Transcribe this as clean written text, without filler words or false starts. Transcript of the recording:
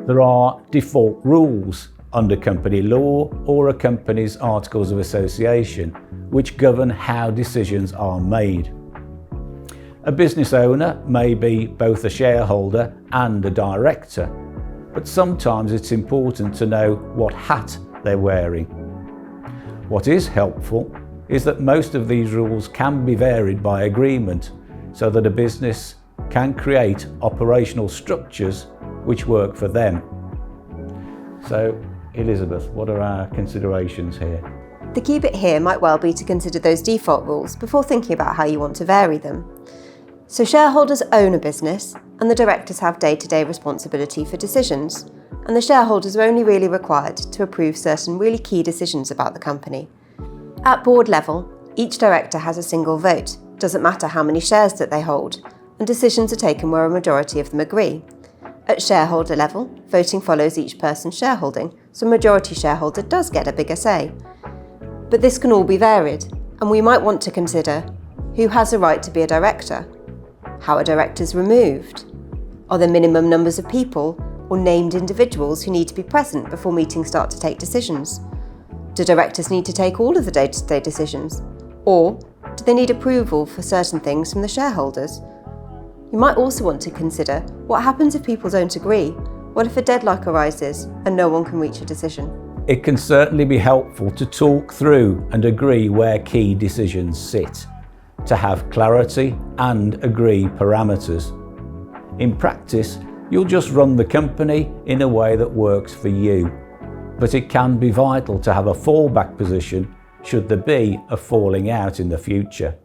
There are default rules under company law or a company's articles of association which govern how decisions are made. A business owner may be both a shareholder and a director, but sometimes it's important to know what hat they're wearing. What is helpful is that most of these rules can be varied by agreement so that a business can create operational structures which work for them. So, Elizabeth, what are our considerations here? The key bit here might well be to consider those default rules before thinking about how you want to vary them. So shareholders own a business and the directors have day-to-day responsibility for decisions, and the shareholders are only really required to approve certain really key decisions about the company. At board level, each director has a single vote, doesn't matter how many shares that they hold, and decisions are taken where a majority of them agree. At shareholder level, voting follows each person's shareholding, so a majority shareholder does get a bigger say. But this can all be varied, and we might want to consider who has a right to be a director, how are directors removed, are there minimum numbers of people or named individuals who need to be present before meetings start to take decisions? Do directors need to take all of the day-to-day decisions, or do they need approval for certain things from the shareholders? You might also want to consider what happens if people don't agree. What if a deadlock arises and no one can reach a decision? It can certainly be helpful to talk through and agree where key decisions sit, to have clarity and agree parameters. In practice, you'll just run the company in a way that works for you, but it can be vital to have a fallback position should there be a falling out in the future.